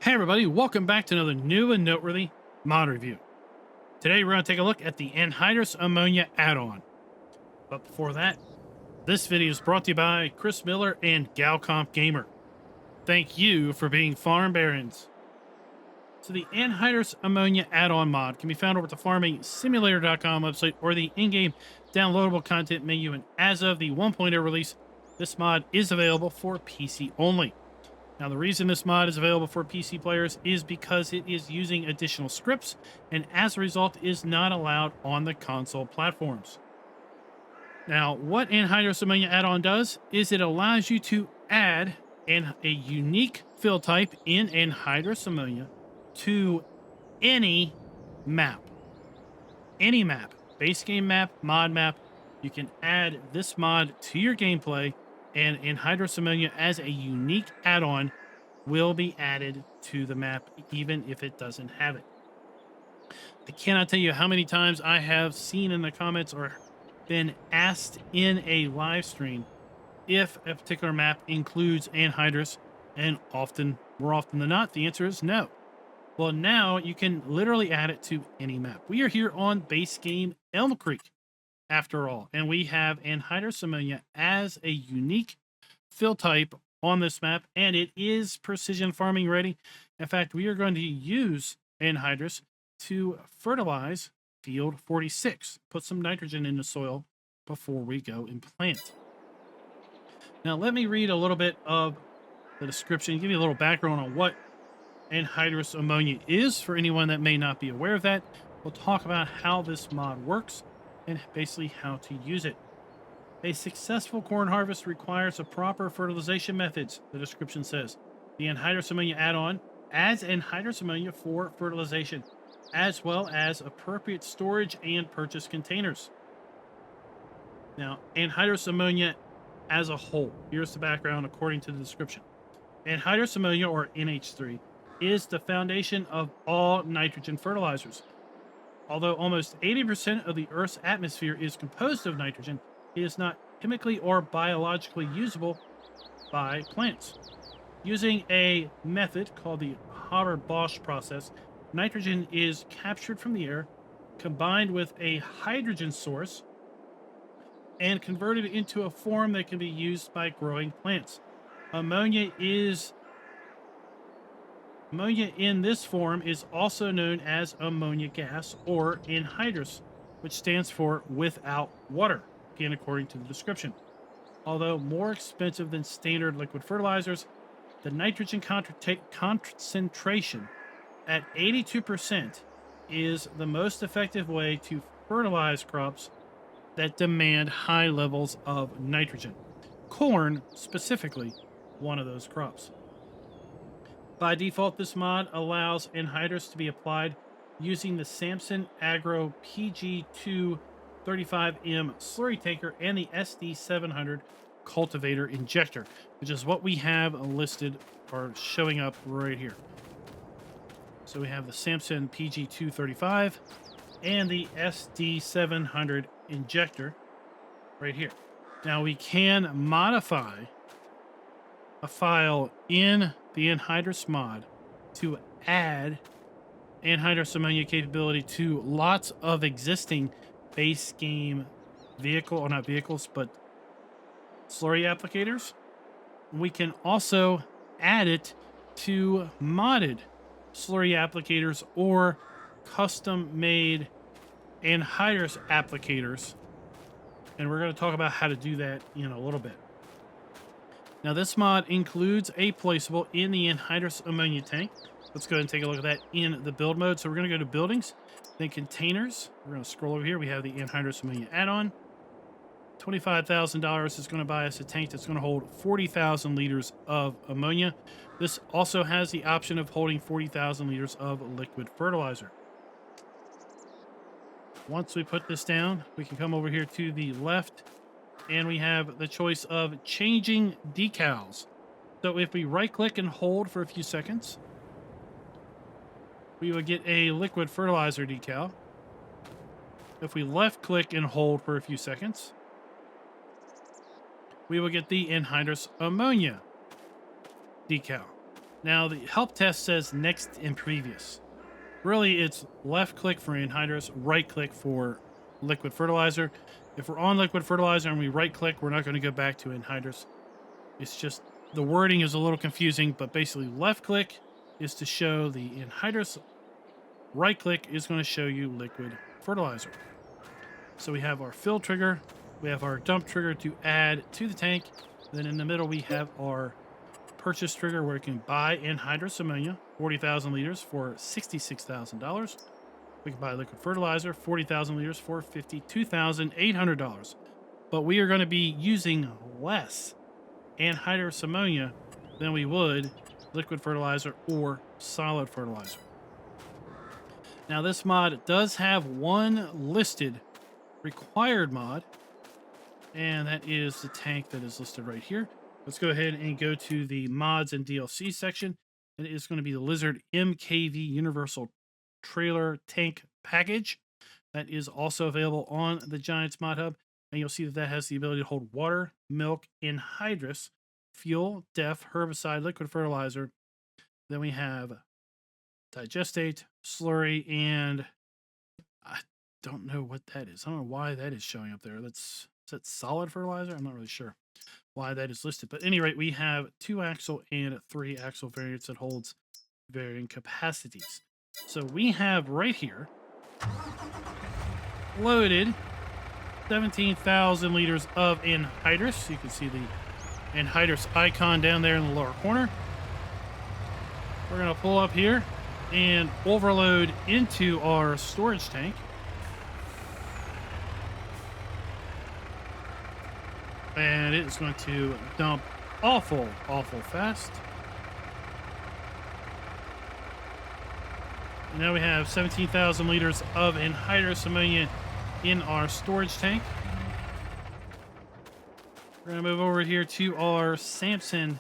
Hey everybody, welcome back to another new and noteworthy mod review. Today we're going to take a look at the Anhydrous Ammonia Addon. But before that, this video is brought to you by Chris Miller and Galcomp Gamer. Thank you for being farm barons. So the Anhydrous Ammonia Addon mod can be found over at the farmingsimulator.com website or the in-game downloadable content menu, and as of the 1.0 release, this mod is available for PC only. Now, the reason this mod is available for PC players is because it is using additional scripts, and as a result is not allowed on the console platforms. Now, what Anhydrous Ammonia Addon does is it allows you to add a unique fill type in anhydrous ammonia to any map. Any map, base game map, mod map, you can add this mod to your gameplay, and anhydrous ammonia as a unique add-on will be added to the map, even if it doesn't have it. I cannot tell you how many times I have seen in the comments or been asked in a live stream if a particular map includes anhydrous, and more often than not, the answer is no. Well, now you can literally add it to any map. We are here on base game Elm Creek, after all, and we have anhydrous ammonia as a unique fill type on this map, and it is precision farming ready. In fact, we are going to use anhydrous to fertilize field 46, put some nitrogen in the soil before we go and plant. Now, let me read a little bit of the description, give you a little background on what anhydrous ammonia is for anyone that may not be aware of that. We'll talk about how this mod works and basically how to use it. A successful corn harvest requires a proper fertilization methods, the description says. The anhydrous ammonia add-on adds anhydrous ammonia for fertilization, as well as appropriate storage and purchase containers. Now, anhydrous ammonia as a whole, here's the background according to the description. Anhydrous ammonia, or NH3, is the foundation of all nitrogen fertilizers. Although almost 80% of the Earth's atmosphere is composed of nitrogen, it is not chemically or biologically usable by plants. Using a method called the Haber-Bosch process, nitrogen is captured from the air, combined with a hydrogen source, and converted into a form that can be used by growing plants. Ammonia in this form is also known as ammonia gas, or anhydrous, which stands for without water, again according to the description. Although more expensive than standard liquid fertilizers, the nitrogen concentration at 82% is the most effective way to fertilize crops that demand high levels of nitrogen. Corn, specifically, one of those crops. By default, this mod allows anhydrous to be applied using the Samson Agro PG235M slurry tanker and the SD700 cultivator injector, which is what we have listed or showing up right here. So we have the Samson PG235 and the SD700 injector right here. Now we can modify a file in the anhydrous mod to add anhydrous ammonia capability to lots of existing base game not vehicles, but slurry applicators. We can also add it to modded slurry applicators or custom made anhydrous applicators, and we're going to talk about how to do that in a little bit. Now, this mod includes a placeable in the anhydrous ammonia tank. Let's go ahead and take a look at that in the build mode. So we're going to go to buildings, then containers. We're going to scroll over here. We have the anhydrous ammonia add-on. $25,000 is going to buy us a tank that's going to hold 40,000 liters of ammonia. This also has the option of holding 40,000 liters of liquid fertilizer. Once we put this down, we can come over here to the left, and we have the choice of changing decals. So if we right click and hold for a few seconds, we would get a liquid fertilizer decal. If we left click and hold for a few seconds, we will get the anhydrous ammonia decal. Now, the help test says next and previous. Really, it's left click for anhydrous, right click for liquid fertilizer. If we're on liquid fertilizer and we right click, we're not going to go back to anhydrous. It's just the wording is a little confusing, but basically left click is to show the anhydrous, right click is going to show you liquid fertilizer. So we have our fill trigger, we have our dump trigger to add to the tank. Then in the middle, we have our purchase trigger where you can buy anhydrous ammonia, 40,000 liters for $66,000. We can buy liquid fertilizer, 40,000 liters for $52,800. But we are going to be using less anhydrous ammonia than we would liquid fertilizer or solid fertilizer. Now, this mod does have one listed required mod, and that is the tank that is listed right here. Let's go ahead and go to the mods and DLC section, and it's going to be the Lizard MKV Universal Trailer Tank Package. That is also available on the Giants Mod Hub, and you'll see that that has the ability to hold water, milk, anhydrous, fuel, DEF, herbicide, liquid fertilizer. Then we have digestate, slurry, and I don't know what that is. I don't know why that is showing up there. Is that solid fertilizer? I'm not really sure why that is listed. But at any rate, we have 2-axle and 3-axle variants that holds varying capacities. So we have right here loaded 17,000 liters of anhydrous. You can see the anhydrous icon down there in the lower corner. We're going to pull up here and overload into our storage tank. And it's going to dump awful fast. And now we have 17,000 liters of anhydrous ammonia in our storage tank. We're going to move over here to our Samson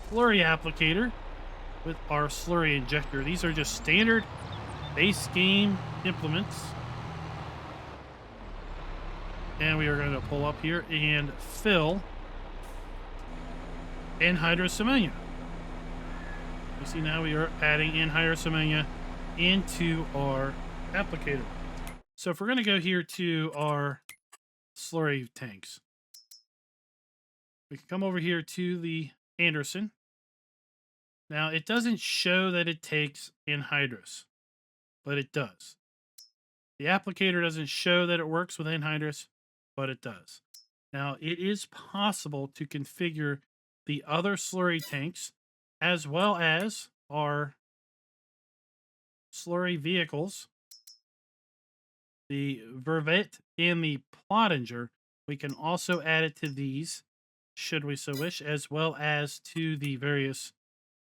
slurry applicator with our slurry injector. These are just standard base game implements. And we are going to pull up here and fill anhydrous ammonia. You see now we are adding anhydrous ammonia into our applicator. So if we're going to go here to our slurry tanks, we can come over here to the Anderson. Now it doesn't show that it takes anhydrous, but it does. The applicator doesn't show that it works with anhydrous, but it does. Now, it is possible to configure the other slurry tanks as well as our slurry vehicles, the Vervet and the Plottinger. We can also add it to these, should we so wish, as well as to the various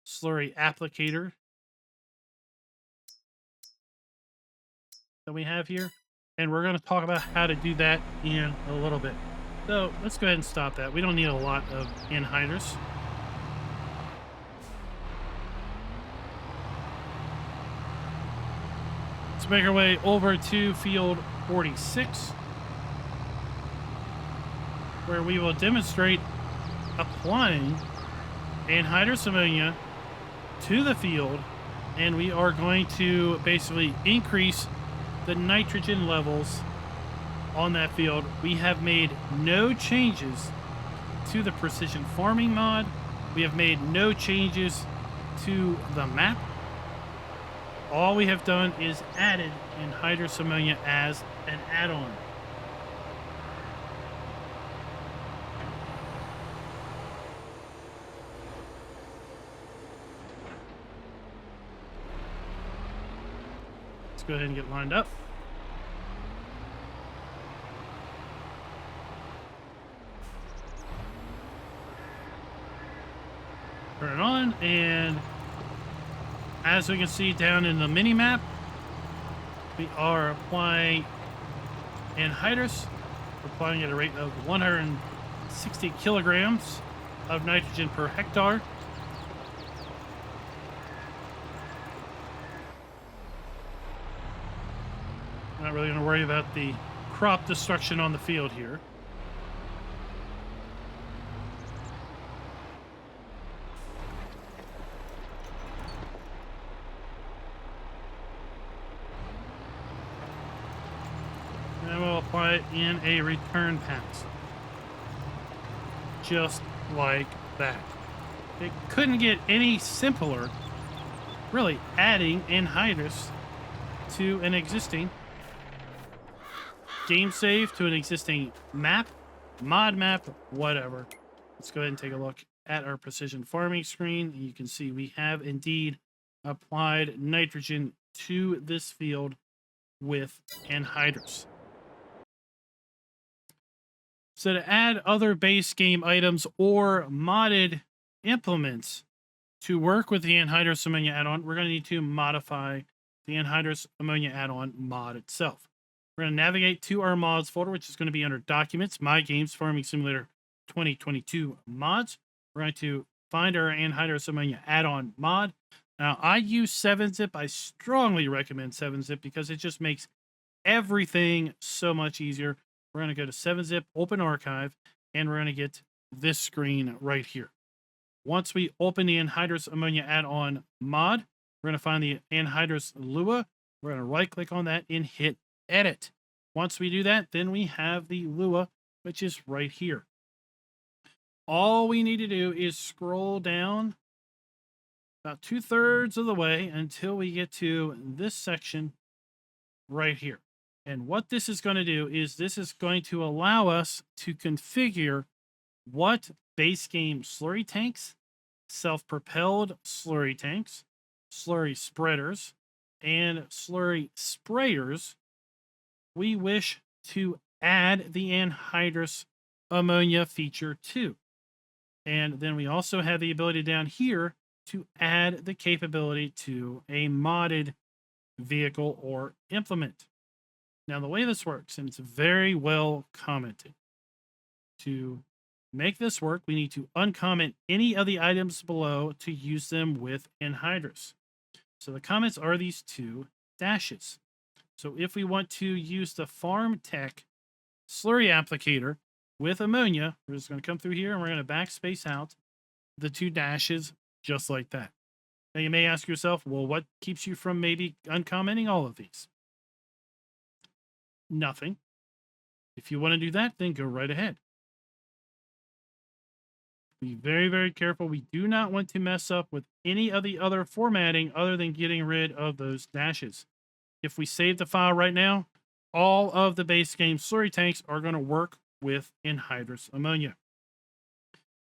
slurry applicator that we have here. And we're going to talk about how to do that in a little bit. So let's go ahead and stop that. We don't need a lot of anhydrous. Let's make our way over to field 46, where we will demonstrate applying anhydrous ammonia to the field. And we are going to basically increase the nitrogen levels on that field. We have made no changes to the precision farming mod. We have made no changes to the map. All we have done is added anhydrous ammonia as an add-on. Let's go ahead and get lined up. Turn it on, and as we can see down in the mini map, we are applying anhydrous. We're applying at a rate of 160 kilograms of nitrogen per hectare. We're not really going to worry about the crop destruction on the field here. apply it in a return pass. Just like that. It couldn't get any simpler, really, adding anhydrous to an existing game save, to an existing map, mod map, whatever. Let's go ahead and take a look at our precision farming screen. You can see we have indeed applied nitrogen to this field with anhydrous. So to add other base game items or modded implements to work with the Anhydrous Ammonia Addon, we're going to need to modify the Anhydrous Ammonia Addon mod itself. We're going to navigate to our mods folder, which is going to be under Documents, My Games, Farming Simulator 2022 Mods. We're going to find our Anhydrous Ammonia Addon mod. Now, I use 7-zip. I strongly recommend 7-zip because it just makes everything so much easier. We're going to go to 7-zip, open archive, and we're going to get this screen right here. Once we open the Anhydrous Ammonia Addon mod, we're going to find the anhydrous Lua. We're going to right-click on that and hit Edit. Once we do that, then we have the Lua, which is right here. All we need to do is scroll down about 2/3 of the way until we get to this section right here. And what this is going to do is this is going to allow us to configure what base game slurry tanks, self-propelled slurry tanks, slurry spreaders, and slurry sprayers we wish to add the anhydrous ammonia feature to. And then we also have the ability down here to add the capability to a modded vehicle or implement. Now, the way this works, and it's very well commented, to make this work, we need to uncomment any of the items below to use them with anhydrous. So the comments are these two dashes. So if we want to use the Farm Tech slurry applicator with ammonia, we're just going to come through here and we're going to backspace out the two dashes just like that. Now you may ask yourself, well, what keeps you from maybe uncommenting all of these? Nothing. If you want to do that, then go right ahead. Be very, very careful. We do not want to mess up with any of the other formatting other than getting rid of those dashes. If we save the file right now, all of the base game slurry tanks are going to work with anhydrous ammonia.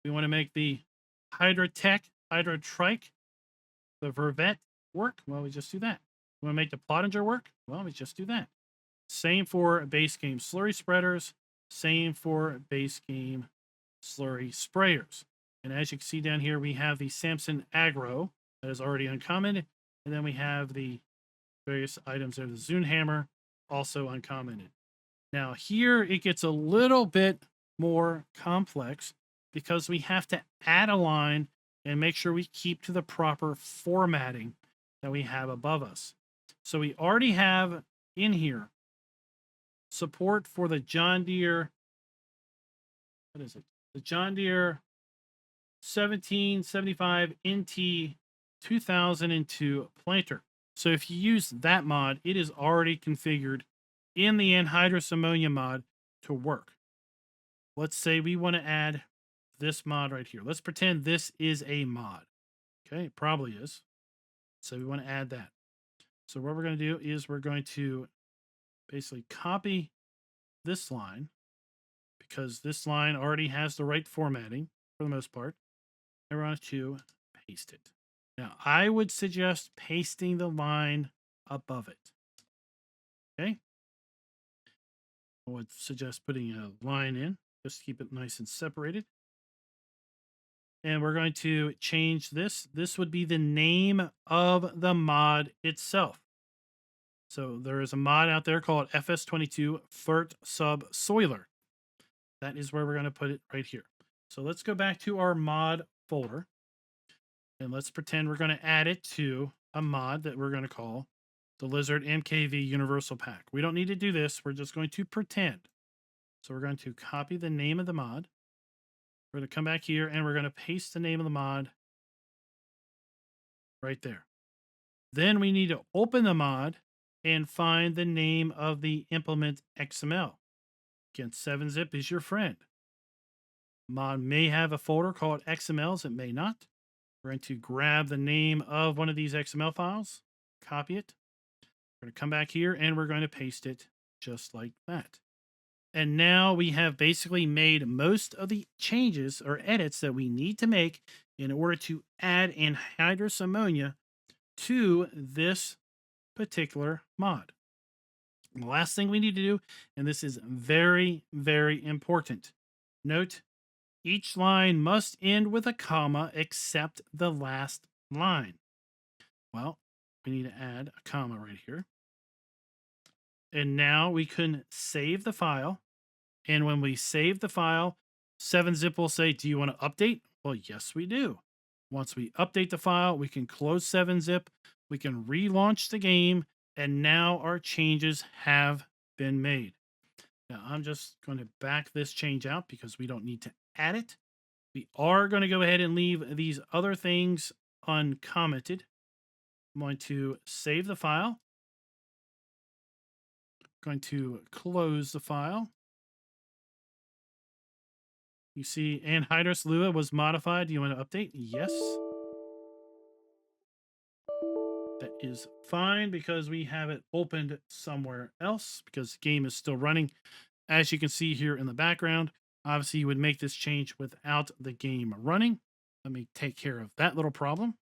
We want to make the Hydrotech, Hydrotrike, the Vervet work. Well, we just do that. We want to make the Plottinger work. Well, we just do that. Same for base game slurry spreaders. Same for base game slurry sprayers. And as you can see down here, we have the Samson Agro that is already uncommented. And then we have the various items there. The Zunhammer, also uncommented. Now here it gets a little bit more complex because we have to add a line and make sure we keep to the proper formatting that we have above us. So we already have in here support for the John Deere, what is it? The John Deere 1775 NT 2002 planter. So if you use that mod, it is already configured in the anhydrous ammonia mod to work. Let's say we want to add this mod right here. Let's pretend this is a mod. Okay, it probably is. So we want to add that. So what we're going to do is we're going to basically copy this line because this line already has the right formatting for the most part. And we're going to paste it. Now, I would suggest pasting the line above it. Okay. I would suggest putting a line in, just to keep it nice and separated. And we're going to change this. This would be the name of the mod itself. So there is a mod out there called FS22 Fert Subsoiler. That is where we're going to put it right here. So let's go back to our mod folder. And let's pretend we're going to add it to a mod that we're going to call the Lizard MKV Universal Pack. We don't need to do this. We're just going to pretend. So we're going to copy the name of the mod. We're going to come back here and we're going to paste the name of the mod right there. Then we need to open the mod and find the name of the implement XML. Again, 7-zip is your friend. Mod may have a folder called XMLs. It may not. We're going to grab the name of one of these XML files, copy it. We're going to come back here and we're going to paste it just like that. And now we have basically made most of the changes or edits that we need to make in order to add anhydrous ammonia to this particular mod. The last thing we need to do, and this is very, very important. Note, each line must end with a comma except the last line. Well, we need to add a comma right here. And now we can save the file. And when we save the file, 7-zip will say, do you want to update? Well, yes, we do. Once we update the file, we can close 7-zip. We can relaunch the game. And now our changes have been made. Now, I'm just going to back this change out because we don't need to add it. We are going to go ahead and leave these other things uncommented. I'm going to save the file. Going to close the file. You see anhydrous Lua was modified. Do you want to update? Yes. That is fine because we have it opened somewhere else because the game is still running. As you can see here in the background, obviously you would make this change without the game running. Let me take care of that little problem.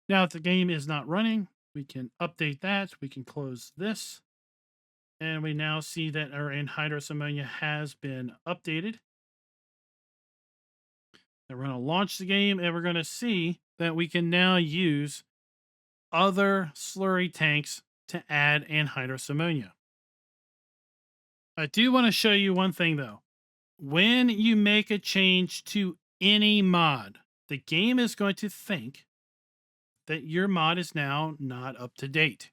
Now, if the game is not running, we can update that. We can close this. And we now see that our anhydrous ammonia has been updated. And we're going to launch the game and we're going to see that we can now use other slurry tanks to add anhydrous ammonia. I do want to show you one thing though. When you make a change to any mod, the game is going to think that your mod is now not up to date.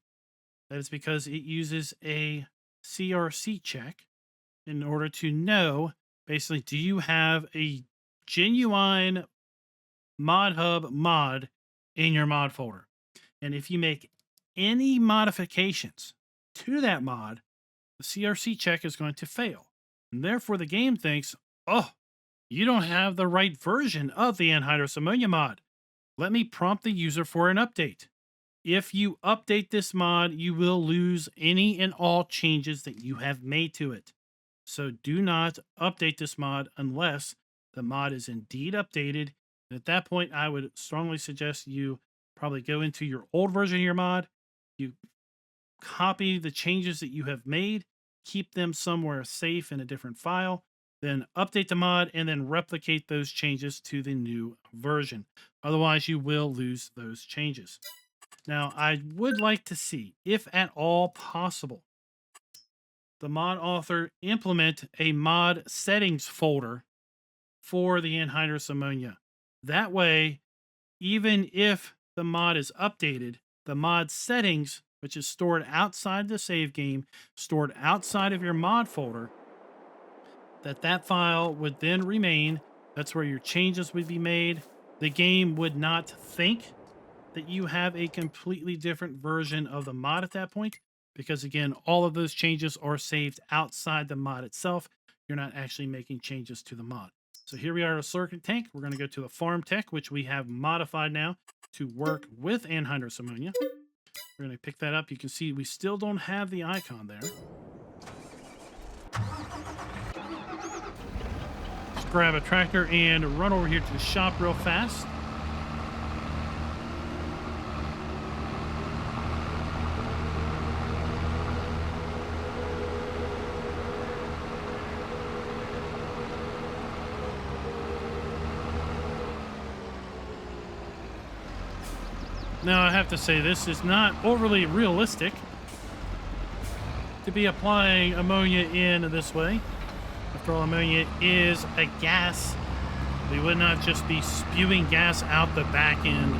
That is because it uses a CRC check in order to know, basically, do you have a genuine ModHub mod in your mod folder? And if you make any modifications to that mod, the CRC check is going to fail. And therefore, the game thinks, oh, you don't have the right version of the anhydrous ammonia mod. Let me prompt the user for an update. If you update this mod, you will lose any and all changes that you have made to it. So do not update this mod unless the mod is indeed updated. And at that point, I would strongly suggest you probably go into your old version of your mod. You copy the changes that you have made, keep them somewhere safe in a different file, then update the mod, and then replicate those changes to the new version. Otherwise, you will lose those changes. Now, I would like to see, if at all possible, the mod author implement a mod settings folder for the anhydrous ammonia. That way, even if the mod is updated, the mod settings, which is stored outside the save game, stored outside of your mod folder, that file would then remain. That's where your changes would be made. The game would not think that you have a completely different version of the mod at that point, because again, all of those changes are saved outside the mod itself. You're not actually making changes to the mod. So here we are at a circuit tank. We're going to go to the farm tech, which we have modified now to work with anhydrous ammonia. We're going to pick that up. You can see we still don't have the icon there. Just grab a tractor and run over here to the shop real fast. Now, I have to say, this is not overly realistic to be applying ammonia in this way. After all, ammonia is a gas. We would not just be spewing gas out the back end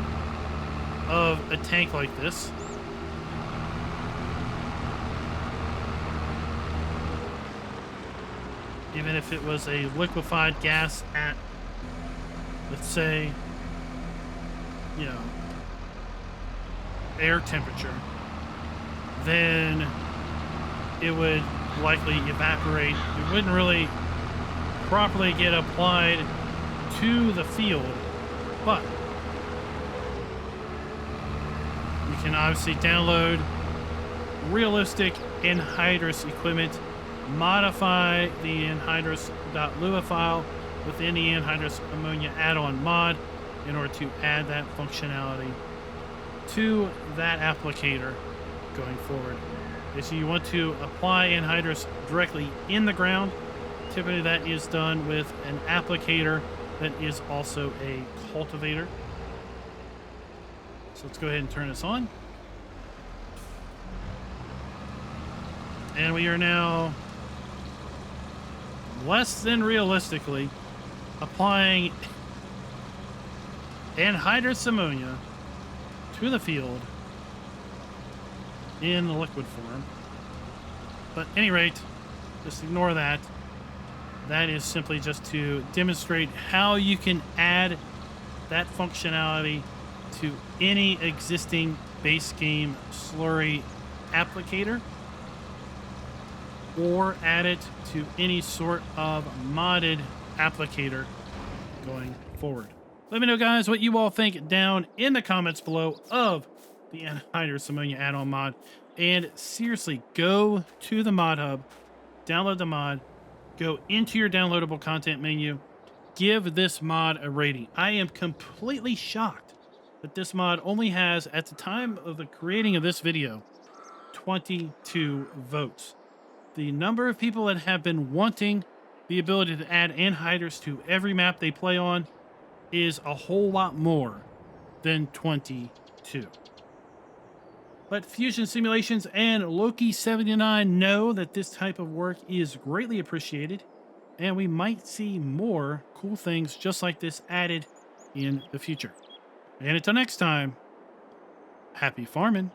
of a tank like this. Even if it was a liquefied gas at, let's say, you know, air temperature, then it would likely evaporate. It wouldn't really properly get applied to the field, but you can obviously download realistic anhydrous equipment, modify the anhydrous.lua file within the Anhydrous Ammonia Addon mod in order to add that functionality to that applicator going forward. If you want to apply anhydrous directly in the ground, typically that is done with an applicator that is also a cultivator. So let's go ahead and turn this on. And we are now less than realistically applying anhydrous ammonia to the field in the liquid form. But at any rate, just ignore that. That is simply just to demonstrate how you can add that functionality to any existing base game slurry applicator, or add it to any sort of modded applicator going forward. Let me know, guys, what you all think down in the comments below of the Anhydrous Ammonia Addon mod. And seriously, go to the mod hub, download the mod, go into your downloadable content menu, give this mod a rating. I am completely shocked that this mod only has, at the time of the creating of this video, 22 votes. The number of people that have been wanting the ability to add anhydrous to every map they play on is a whole lot more than 22. But Fusion Simulations and Loki79 know that this type of work is greatly appreciated, and we might see more cool things just like this added in the future. And until next time, happy farming.